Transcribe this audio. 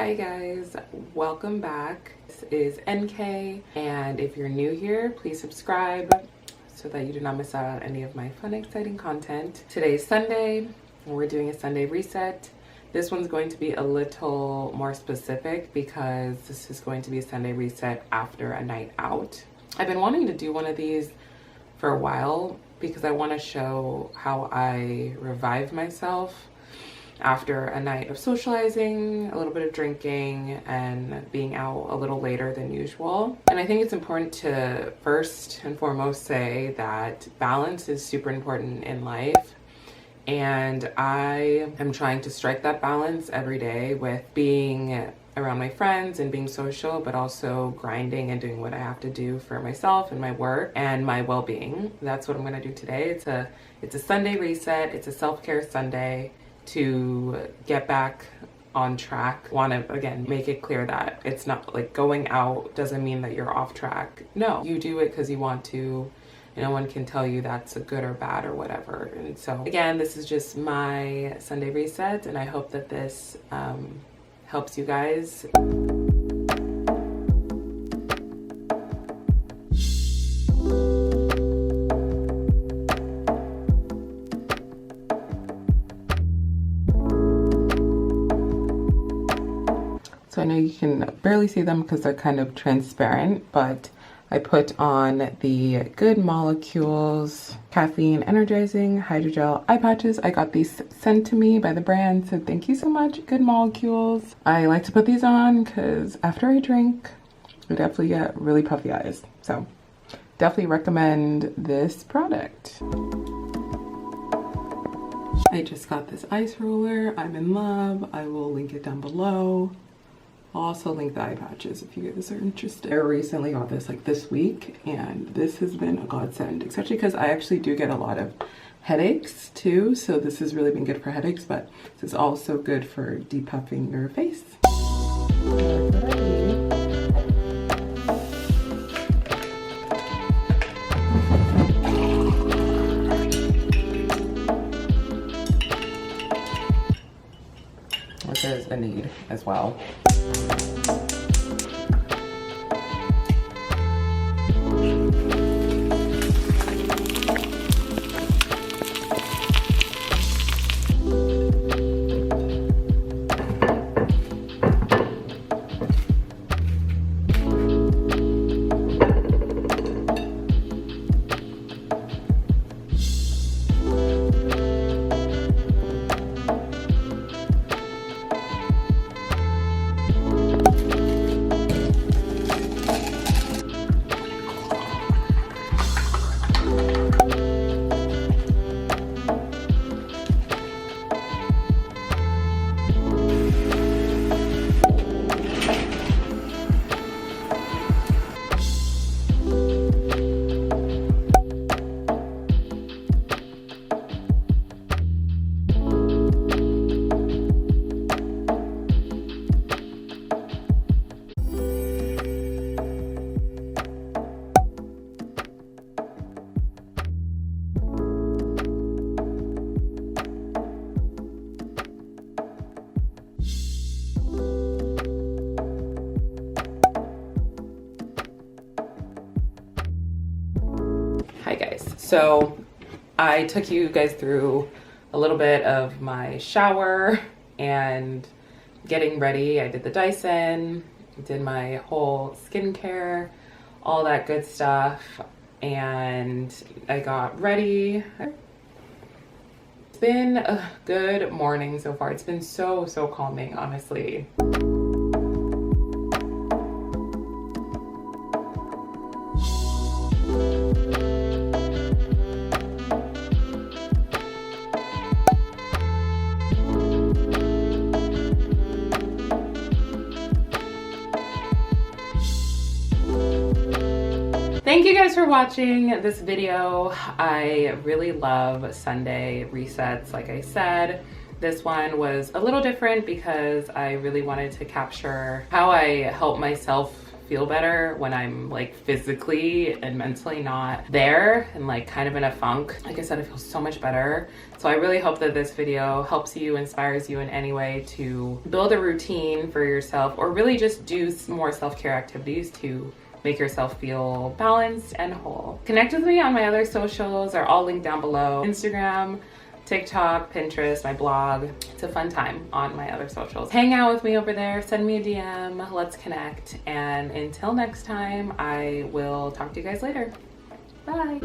Hi guys, welcome back. This is NK, and if you're new here, please subscribe so that you do not miss out on any of my fun, exciting content. Today's Sunday, and we're doing a Sunday reset. This one's going to be a little more specific because this is going to be a Sunday reset after a night out. I've been wanting to do one of these for a while because I want to show how I revive myself after a night of socializing, a little bit of drinking, and being out a little later than usual. And I think it's important to first and foremost say that balance is super important in life. And I am trying to strike that balance every day with being around my friends and being social, but also grinding and doing what I have to do for myself and my work and my well-being. That's what I'm gonna do today. It's a Sunday reset. It's a self-care Sunday to get back on track. Want to again make it clear that it's not like going out doesn't mean that you're off track. No, you do it because you want to. No one can tell you that's a good or bad or whatever. And so again, this is just my Sunday reset, and I hope that this helps you guys. So I know you can barely see them because they're kind of transparent, but I put on the Good Molecules Caffeine Energizing Hydrogel Eye Patches. I got these sent to me by the brand, so thank you so much, Good Molecules. I like to put these on because after I drink, I definitely get really puffy eyes. So definitely recommend this product. I just got this ice roller. I'm in love. I will link it down below. I'll also link the eye patches if you guys are interested. I recently got this like this week, and this has been a godsend, especially because I actually do get a lot of headaches too, so this has really been good for headaches, but this is also good for depuffing your face. Which is a need as well. Hi guys, so I took you guys through a little bit of my shower and getting ready. I did the Dyson, did my whole skincare, all that good stuff, and I got ready. It's been a good morning so far. It's been so calming, honestly. Thank you guys for watching this video. I really love Sunday resets. Like I said, this one was a little different because I really wanted to capture how I help myself feel better when I'm like physically and mentally not there and like kind of in a funk. Like I said, I feel so much better. So I really hope that this video helps you, inspires you in any way to build a routine for yourself, or really just do more self-care activities to make yourself feel balanced and whole. Connect with me on my other socials, are all linked down below. Instagram, TikTok, Pinterest, my blog. It's a fun time on my other socials. Hang out with me over there, send me a DM, let's connect. And until next time, I will talk to you guys later. Bye.